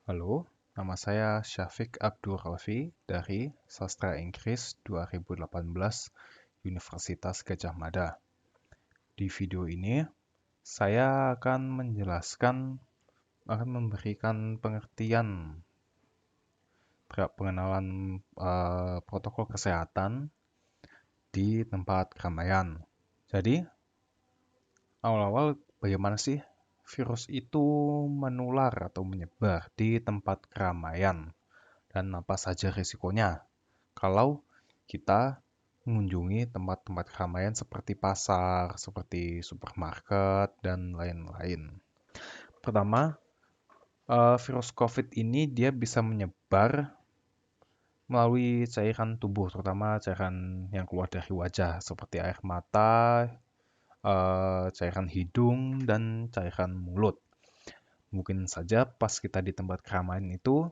Halo, nama saya Syafiq Abdul Rafi dari Sastra Inggris 2018 Universitas Gadjah Mada. Di video ini, saya akan memberikan pengertian terhadap pengenalan protokol kesehatan di tempat keramaian. Jadi, awal-awal bagaimana sih virus itu menular atau menyebar di tempat keramaian dan apa saja risikonya kalau kita mengunjungi tempat-tempat keramaian seperti pasar, seperti supermarket, dan lain-lain. Pertama, virus COVID ini dia bisa menyebar melalui cairan tubuh, terutama cairan yang keluar dari wajah, seperti air mata, cairan hidung, dan cairan mulut. Mungkin saja pas kita di tempat keramaian itu,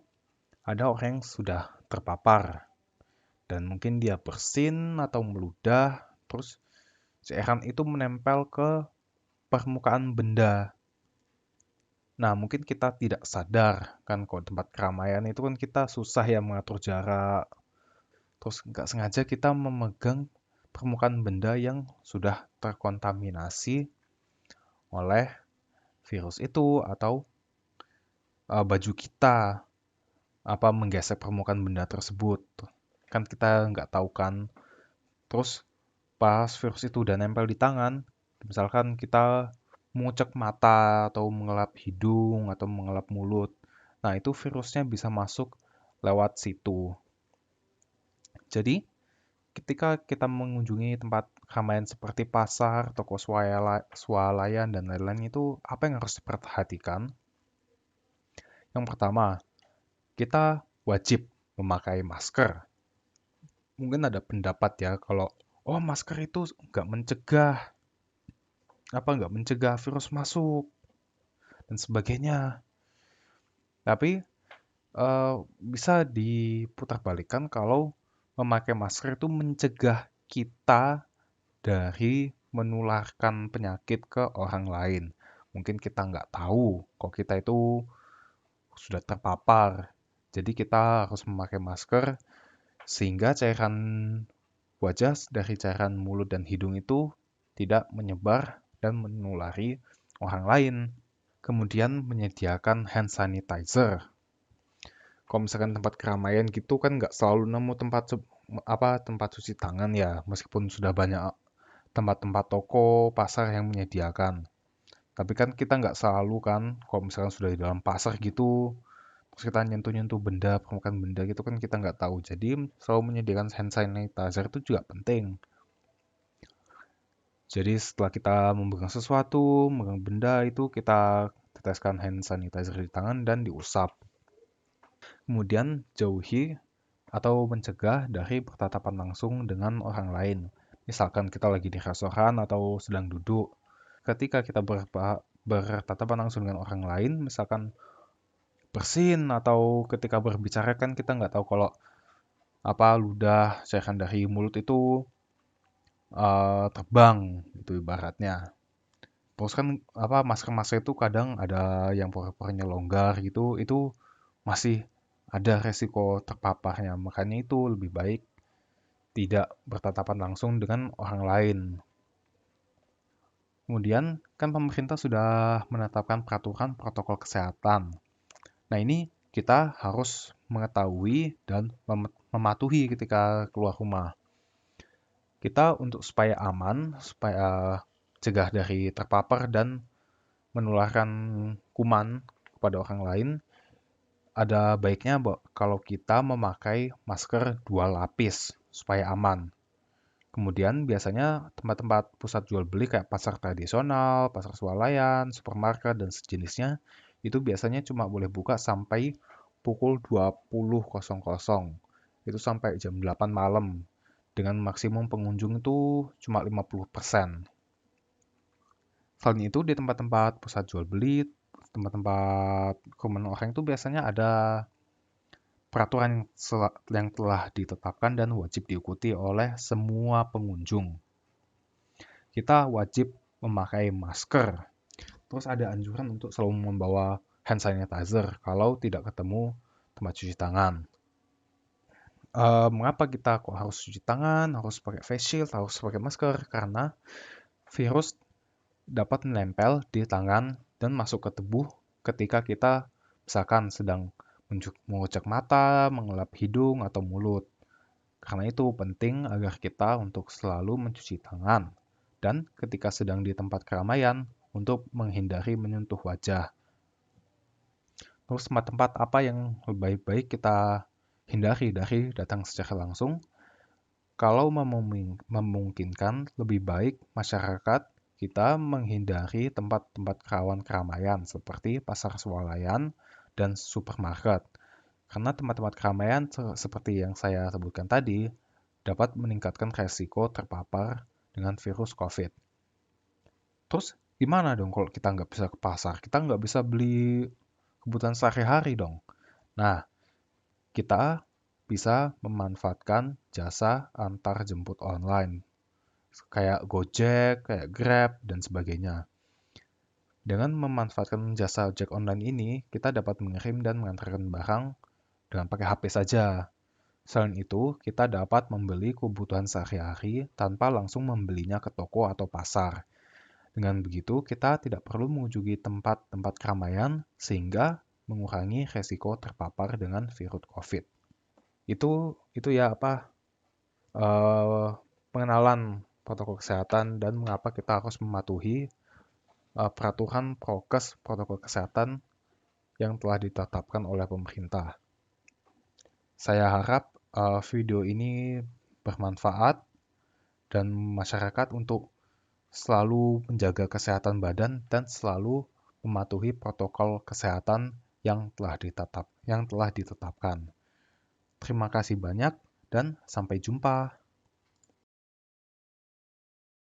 ada orang yang sudah terpapar dan mungkin dia bersin atau meludah, terus cairan itu menempel ke permukaan benda. Nah, mungkin kita tidak sadar kan kalau tempat keramaian itu kan kita susah ya mengatur jarak. Terus nggak sengaja kita memegang permukaan benda yang sudah terkontaminasi oleh virus itu atau baju kita apa menggesek permukaan benda tersebut. Kan kita nggak tahu kan. Terus pas virus itu udah nempel di tangan, misalkan kita mengucek mata atau mengelap hidung atau mengelap mulut. Nah, itu virusnya bisa masuk lewat situ. Jadi, ketika kita mengunjungi tempat keramaian seperti pasar, toko swalayan, dan lain-lain itu apa yang harus diperhatikan? Yang pertama, kita wajib memakai masker. Mungkin ada pendapat ya kalau, oh masker itu nggak mencegah virus masuk dan sebagainya. Tapi bisa diputarbalikkan kalau memakai masker itu mencegah kita dari menularkan penyakit ke orang lain. Mungkin kita nggak tahu kalau kita itu sudah terpapar. Jadi kita harus memakai masker sehingga cairan wajah dari cairan mulut dan hidung itu tidak menyebar dan menulari orang lain. Kemudian menyediakan hand sanitizer. Kalau misalkan tempat keramaian gitu kan nggak selalu nemu tempat cuci tangan ya, meskipun sudah banyak tempat-tempat toko, pasar yang menyediakan. Tapi kan kita nggak selalu kan, kalau misalkan sudah di dalam pasar gitu, terus kita nyentuh-nyentuh benda, permukaan benda gitu kan kita nggak tahu. Jadi selalu menyediakan hand sanitizer itu juga penting. Jadi setelah kita memegang sesuatu, memegang benda itu kita teteskan hand sanitizer di tangan dan diusap. Kemudian jauhi atau mencegah dari bertatapan langsung dengan orang lain. Misalkan kita lagi di restoran atau sedang duduk. Ketika kita bertatapan langsung dengan orang lain, misalkan bersin atau ketika berbicara kan kita nggak tahu kalau apa ludah cairan dari mulut itu terbang itu ibaratnya. Terus kan apa masker-masker itu kadang ada yang pore-porenya longgar gitu, itu masih ada resiko terpaparnya. Makanya itu lebih baik tidak bertatapan langsung dengan orang lain. Kemudian kan pemerintah sudah menetapkan peraturan protokol kesehatan. Nah, ini kita harus mengetahui dan mematuhi ketika keluar rumah. Kita untuk supaya aman, supaya cegah dari terpapar dan menularkan kuman kepada orang lain, ada baiknya kalau kita memakai masker 2 lapis supaya aman. Kemudian biasanya tempat-tempat pusat jual beli kayak pasar tradisional, pasar swalayan, supermarket, dan sejenisnya itu biasanya cuma boleh buka sampai pukul 20.00. Itu sampai jam 8 malam. Dengan maksimum pengunjung itu cuma 50%. Selain itu di tempat-tempat pusat jual beli, tempat-tempat kerumunan orang itu biasanya ada peraturan yang telah ditetapkan dan wajib diikuti oleh semua pengunjung. Kita wajib memakai masker. Terus ada anjuran untuk selalu membawa hand sanitizer kalau tidak ketemu tempat cuci tangan. Mengapa kita kok harus cuci tangan, harus pakai face shield, harus pakai masker? Karena virus dapat menempel di tangan dan masuk ke tubuh ketika kita misalkan sedang mengucek mata, mengelap hidung atau mulut. Karena itu penting agar kita untuk selalu mencuci tangan dan ketika sedang di tempat keramaian untuk menghindari menyentuh wajah. Terus tempat-tempat apa yang lebih baik kita hindari dari datang secara langsung? Kalau memungkinkan, lebih baik masyarakat kita menghindari tempat-tempat rawan keramaian seperti pasar swalayan dan supermarket. Karena tempat-tempat keramaian seperti yang saya sebutkan tadi dapat meningkatkan resiko terpapar dengan virus COVID. Terus gimana dong kalau kita nggak bisa ke pasar? Kita nggak bisa beli kebutuhan sehari-hari dong. Nah, kita bisa memanfaatkan jasa antar jemput online kayak Gojek, kayak Grab, dan sebagainya. Dengan memanfaatkan jasa ojek online ini, kita dapat mengirim dan mengantarkan barang dengan pakai HP saja. Selain itu, kita dapat membeli kebutuhan sehari-hari tanpa langsung membelinya ke toko atau pasar. Dengan begitu, kita tidak perlu mengunjungi tempat-tempat keramaian sehingga mengurangi resiko terpapar dengan virus COVID. Itu ya pengenalan protokol kesehatan dan mengapa kita harus mematuhi peraturan prokes protokol kesehatan yang telah ditetapkan oleh pemerintah. Saya harap video ini bermanfaat dan masyarakat untuk selalu menjaga kesehatan badan dan selalu mematuhi protokol kesehatan yang telah ditetapkan. Terima kasih banyak dan sampai jumpa.